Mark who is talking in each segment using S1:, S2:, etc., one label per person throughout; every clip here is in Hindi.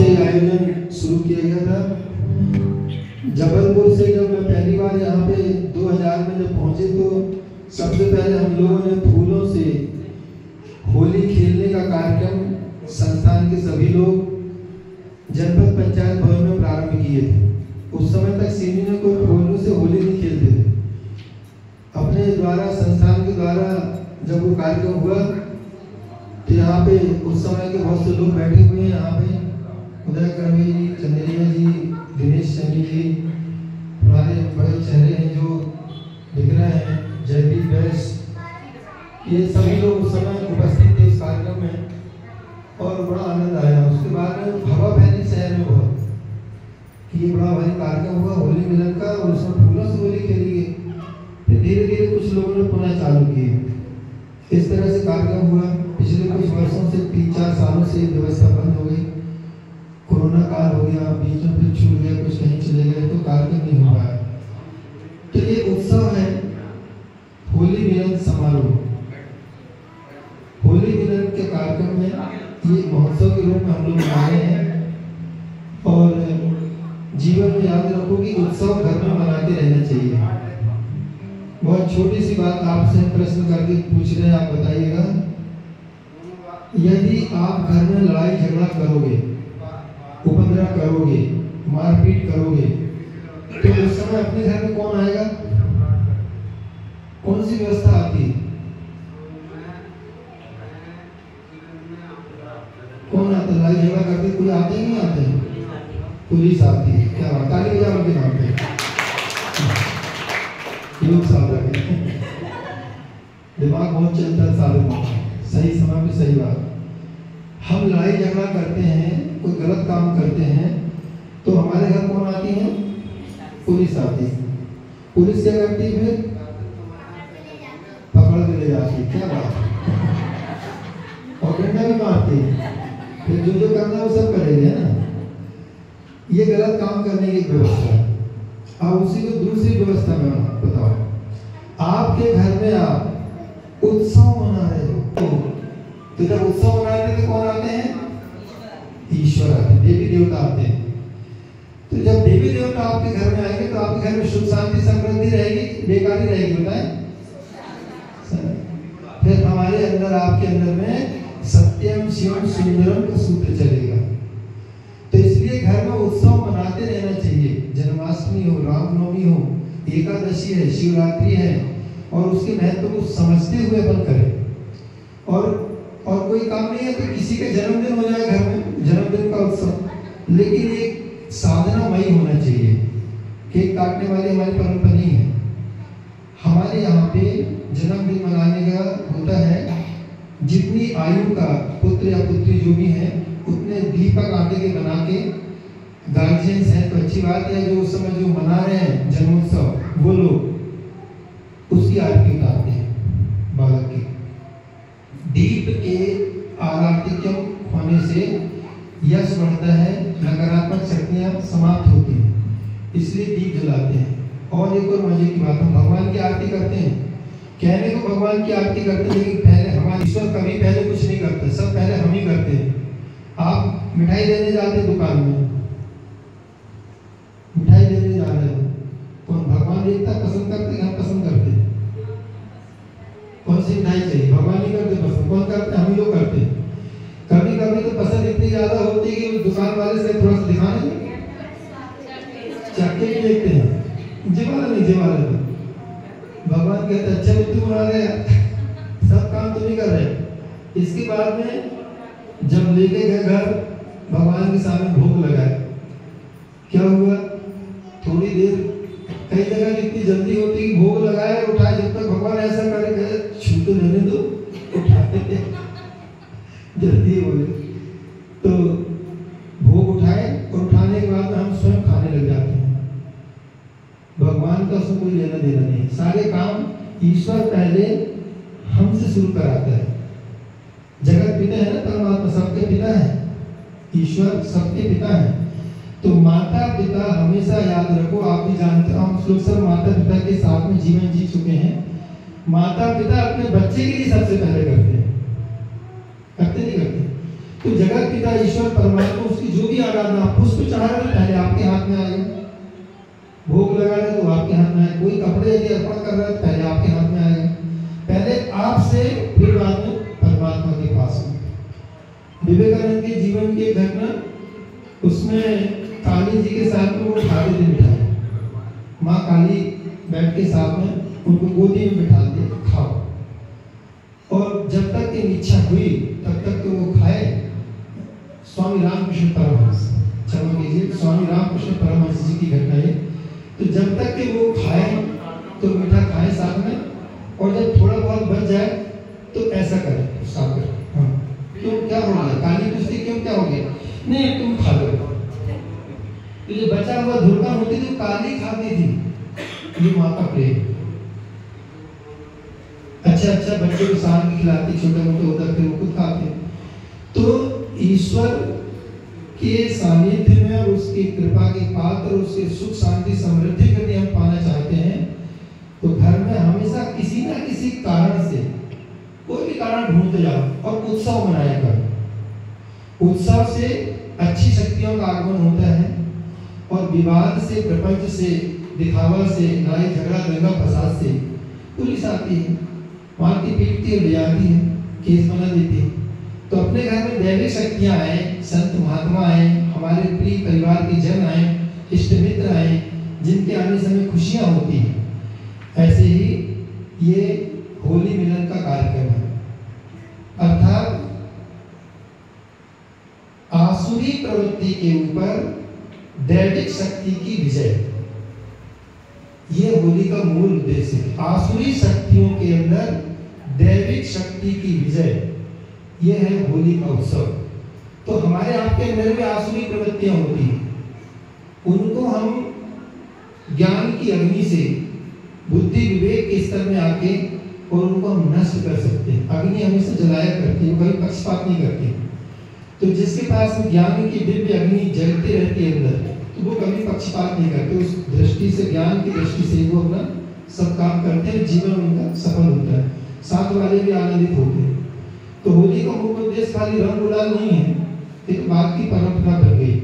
S1: ये आयोजन शुरू किया गया था। जबलपुर से जब मैं पहली बार यहाँ पे 2000 में जब पहुँचे तो सबसे पहले हम लोगों ने फूलों से होली खेलने का कार्यक्रम संस्थान के सभी लोग जनपद पंचायत भवन में प्रारंभ किए थे। उस समय तक सीनी में कोई फूलों से होली नहीं खेलते थे। अपने द्वारा संस्थान के द्वारा जब वो कार्यक्रम हुआ तो यहाँ पे उस समय के बहुत से लोग बैठे हुए हैं। यहाँ पे उदय कर्मी जी, चंदेरिया जी, दिनेश सैनी जी, हमारे बड़े चेहरे हैं जो दिख रहे हैं, जयदीप बैस, ये सभी लोग उस समय उपस्थित थे उस कार्यक्रम में और बड़ा आनंद आया। उसके बाद में हवा फैली शहर में बहुत कि ये बड़ा भारी कार्यक्रम हुआ होली मिलन का और उसमें फूलों से होली खेली गई। फिर धीरे धीरे कुछ लोगों ने पुनः चालू किए। इस तरह से कार्यक्रम हुआ। पिछले कुछ वर्षों से 3-4 सालों से व्यवस्था बंद हो गई। कोरोना काल हो गया, बीच में फिर छूट गया, कुछ कहीं चले गए तो कार्यक्रम नहीं हो पाया। तो ये उत्सव है होली मिलन समारोह। होली मिलन के कार्यक्रम में ये महोत्सव के रूप में हम लोग मनाए हैं और जीवन में याद रखो कि उत्सव घर में मनाते रहना चाहिए। बहुत छोटी सी बात आपसे प्रश्न करके पूछ रहे हैं, आप बताइएगा, यदि आप घर में लड़ाई झगड़ा करोगे, उपद्रव करोगे, मारपीट करोगे तो उस समय अपने घर में कौन आएगा? कौन सी व्यवस्था आती है? कौन आता? लड़ाई झगड़ा करते कोई आते ही नहीं आते? पुलिस आती है। क्या बात, ताली बजाओ उनके नाम पे। लोग साथ रखे, दिमाग बहुत चलता है सालों, सही समय पे सही बात। हम लड़ाई झगड़ा करते हैं, कोई गलत काम करते हैं तो हमारे घर कौन आती है? पुलिस आती है। पुलिस क्या करती है? फिर पकड़ के ले जाती है। क्या बात, और डंडा भी मारती है। फिर जो करना है वो सब करेंगे ना। ये गलत काम करने की व्यवस्था है। अब उसी को दूसरी व्यवस्था में बताओ, आपके घर में आप उत्सव मना रहे हो तो जब उत्सव मना रहे तो कौन आते हैं? ईश्वर आते हैं, देवी देवता आते हैं। तो जब देवी देवता आपके घर में आएंगे तो आपके घर में सुख शांति समृद्धि रहेगी, बेकारी रहेगी? बताएं। फिर हमारे अंदर, आपके अंदर में सत्यम शिवम सुंदरम का सूत्र चलेगा। तो इसलिए घर में उत्सव मनाते रहना चाहिए। जन्माष्टमी हो, रामनवमी हो, एकादशी है, शिवरात्रि है, और उसके महत्व को समझते हुए अपन करें। और कोई काम नहीं है तो किसी का जन्मदिन हो जाए घर में, जन्मदिन का उत्सव, लेकिन एक साधनामयी होना चाहिए। केक काटने वाली हमारी परंपरा नहीं है। हमारे यहाँ पे जन्मदिन मनाने का होता है, जितनी आयु का पुत्र या पुत्री जो भी है उतने दीपक आटे के बना के, गार्जियंस हैं तो अच्छी बात है, जो उस समय जो मना रहे हैं जन्मोत्सव वो लोग उसकी आरती उतारते हैं बालक की। दीप के आराधिक्यम होने से यश बढ़ता है, नकारात्मक शक्तियां समाप्त होती हैं, इसलिए दीप जलाते हैं। और एक और मजे की बात, हम भगवान की आरती करते हैं, कहने को भगवान की आरती करते हैं, लेकिन पहले हमारे ईश्वर कभी पहले कुछ नहीं करते, सब पहले हम ही करते हैं। आप मिठाई देने जाते दुकान में, मिठाई देने जा रहे हो, कौन भगवान देखता पसंद करते हैं? हम पसंद करते हैं। कौन सी मिठाई चाहिए? भगवान नहीं करते पसंद, कौन करते? हम ही लोग करते हैं। कभी कभी तो पसंद इतनी ज्यादा होती है कि दुकान वाले से थोड़ा सा दिखाने चक्के भी देखते हैं, जिवाला नहीं, जिवाला नहीं। भगवान कहते अच्छा बुद्धि बना रहे हैं, सब काम तुम ही कर रहे हैं। इसके बाद में जब लेके गए घर, भगवान के सामने भोग लगाए, क्या हुआ? थोड़ी देर, कई जगह इतनी जल्दी होती कि भोग लगाए और उठाए, जब तक भगवान ऐसा करे छू तो लेने दो, उठाते जल्दी हो गई। तो भोग उठाए और उठाने के बाद हम स्वयं खाने लग जाते हैं। भगवान का उसमें कोई लेना देना नहीं, सारे काम ईश्वर पहले हमसे शुरू कराता है। जगत पिता है ना, परमात्मा सबके पिता है, ईश्वर सबके पिता है। तो माता पिता हमेशा याद रखो, आप भी जानते हो, हम लोग सब माता पिता के साथ में जीवन जी चुके हैं। माता पिता अपने बच्चे के लिए सबसे पहले करते हैं, करते नहीं करते? तो जगत पिता ईश्वर परमात्मा उसकी जो भी आराधना, पुष्प चढ़ा रहे तो पहले आपके हाथ में आएगा, भोग लगा रहे तो आपके हाथ में आएगा, कोई कपड़े यदि अर्पण कर रहा है तो पहले आपके हाथ में आएगा, पहले आपसे फिर बाद में परमात्मा के पास में। विवेकानंद के जीवन की एक घटना, उसमें काली जी के साथ में वो खाते थे मिठाई, माँ काली बैठ के साथ में उनको गोदी में बिठा दिए, खाओ, और जब तक की इच्छा हुई तब तक तो वो खाए। स्वामी रामकृष्ण परमहंस, क्षमा कीजिए, स्वामी रामकृष्ण परमहंस जी की घटना है। तो जब तक कि वो खाए तो मीठा खाए साथ में, और जब थोड़ा बहुत बच जाए तो ऐसा करें साफ करें, हाँ क्यों क्या हो गया, काली कुश्ती क्यों क्या हो गया, नहीं तुम खा लो। तो ये बचा हुआ धुरका होती थी काली खाती थी, ये माँ का प्रेम। अच्छा बच्चों को साथ में खिलाती, छोटे मोटे होता फिर वो खुद खाते। तो ईश्वर के सानिध्य में और उसकी कृपा के पात्र, उसके सुख शांति समृद्धि यदि हम पाना चाहते हैं तो घर में हमेशा किसी ना किसी कारण से कोई भी कारण ढूंढते जाओ और उत्सव मनाया करो। उत्सव से अच्छी शक्तियों का आगमन होता है, और विवाद से, प्रपंच से, दिखावा से, लड़ाई झगड़ा दंगा फसाद से पुलिस आती है, मारती पीटती है, ले जाती है, केस बना देती है। तो अपने घर में दैविक शक्तियां आए, संत महात्मा आए, हमारे प्रिय परिवार के जन आए, इष्ट मित्र आए, जिनके आने से हमें खुशियां होती हैं। ऐसे ही ये होली मिलन का कार्यक्रम है, अर्थात आसुरी प्रवृत्ति के ऊपर दैविक शक्ति की विजय, ये होली का मूल उद्देश्य है। आसुरी शक्तियों के अंदर दैविक शक्ति की विजय, ये है होली का उत्सव। तो हमारे आपके अंदर में आसुरी प्रवृत्तियां होती हैं, उनको हम ज्ञान की अग्नि से बुद्धि विवेक के स्तर में आके और उनको हम नष्ट कर सकते हैं। अग्नि हमेशा जलाया करती है, कभी पक्षपात नहीं करती। तो जिसके पास ज्ञान की दिव्य अग्नि जलती रहती है अंदर, तो वो कभी पक्षपात नहीं करते। उस दृष्टि से, ज्ञान की दृष्टि से वो अपना सब काम करते हैं, जीवन उनका सफल होता है, साथ वाले भी आनंदित होते हैं। तो होली का मुख्य उद्देश्य खाली रंग गुलाल नहीं है, एक बात की परंपरा बन गई।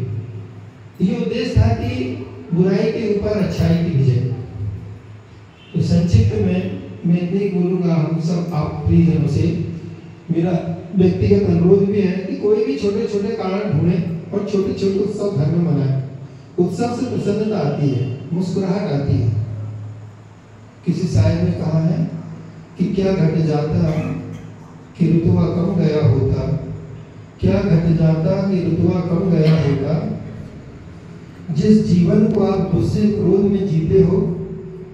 S1: ये उद्देश्य था कि बुराई के ऊपर अच्छाई की विजय। तो संक्षिप्त में मैं इतने ही बोलूंगा। हम सब आप प्रियजनों से मेरा व्यक्तिगत अनुरोध भी है कि कोई भी छोटे छोटे कारण ढूंढे और छोटे छोटे उत्सव घर में मनाए। उत्सव से प्रसन्नता आती है, मुस्कुराहट आती है। किसी शायर ने कहा है कि क्या घट जाता कि ऋतुआ कम गया होता, क्या घट जाता कि ऋतुआ कम गया होता, जिस जीवन को आप गुस्से क्रोध में जीते हो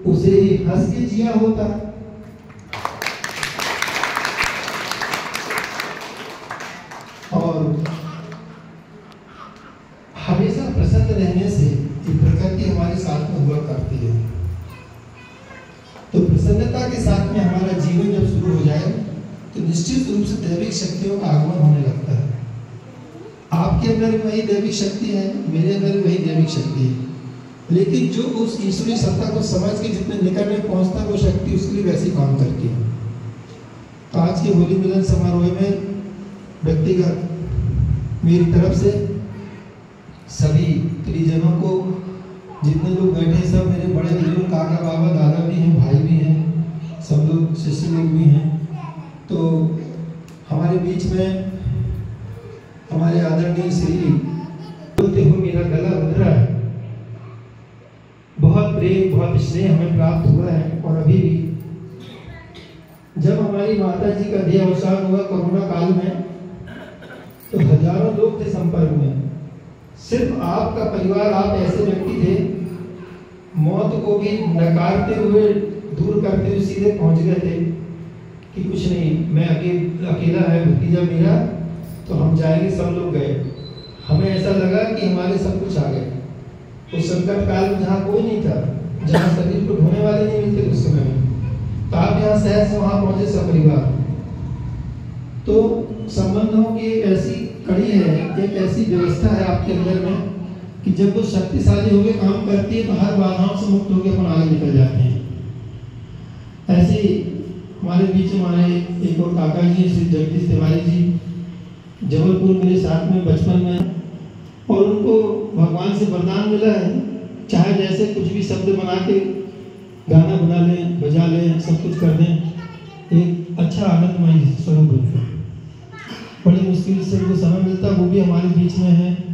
S1: उसे ही हंस के जिया होता। और हमेशा प्रसन्न रहने से प्रकृति हमारे साथ में हुआ करती है। तो प्रसन्नता के साथ में हमारा जीवन जब शुरू हो जाए तो निश्चित रूप से दैविक शक्तियों का आगमन होने लगता है। आपके अंदर वही दैविक शक्ति है, मेरे अंदर वही दैविक शक्ति है, लेकिन जो उस ईश्वरीय सत्ता को समझ के जितने निकट में पहुंचता है वो शक्ति उसके लिए वैसे काम करती है। तो आज के होली मिलन समारोह में व्यक्तिगत मेरी तरफ से सभी परिजनों को, जितने लोग बैठे हैं सब मेरे बड़े बुजुर्ग, काका बाबा दादा भी हैं, भाई भी हैं, सब लोग शिष्य लोग भी हैं। तो हमारे बीच में हमारे आदरणीय श्री बोलते हुए मेरा गला रुंध रहा है। बहुत प्रेम बहुत स्नेह हमें प्राप्त हुआ है। और अभी भी जब हमारी माता जी का देह अवसान हुआ कोरोना काल में, तो हजारों लोग थे संपर्क में। सिर्फ आपका परिवार, आप ऐसे व्यक्ति थे मौत को भी नकारते हुए, दूर करते हुए सीधे पहुंच गए थे कि कुछ नहीं, मैं अकेला है भतीजा मेरा, तो हम जाएंगे। सब लोग गए। हमें ऐसा लगा कि हमारे सब कुछ आ गए। उस संकट काल में जहाँ कोई नहीं था, जहाँ शरीर को ढोने वाले नहीं मिलते उस समय में, तो आप यहाँ शहर से वहां पहुंचे सपरिवार। तो संबंधों की एक ऐसी कड़ी है, एक ऐसी व्यवस्था है आपके अंदर में कि जब वो शक्तिशाली होकर काम करती है तो हर बाधाओं से मुक्त होकर अपन आगे निकल जाते हैं। ऐसे ही हमारे बीच में हमारे एक और काका जी श्री जगदीश तिवारी जी, जबलपुर मेरे साथ में बचपन में और उनको भगवान से वरदान मिला है, चाहे जैसे कुछ भी शब्द बना के गाना बना लें, बजा लें, सब कुछ कर दें, एक अच्छा आनंदमय स्वरूप होता है। बड़ी मुश्किल से उनको समय मिलता है, वो भी हमारे बीच में है।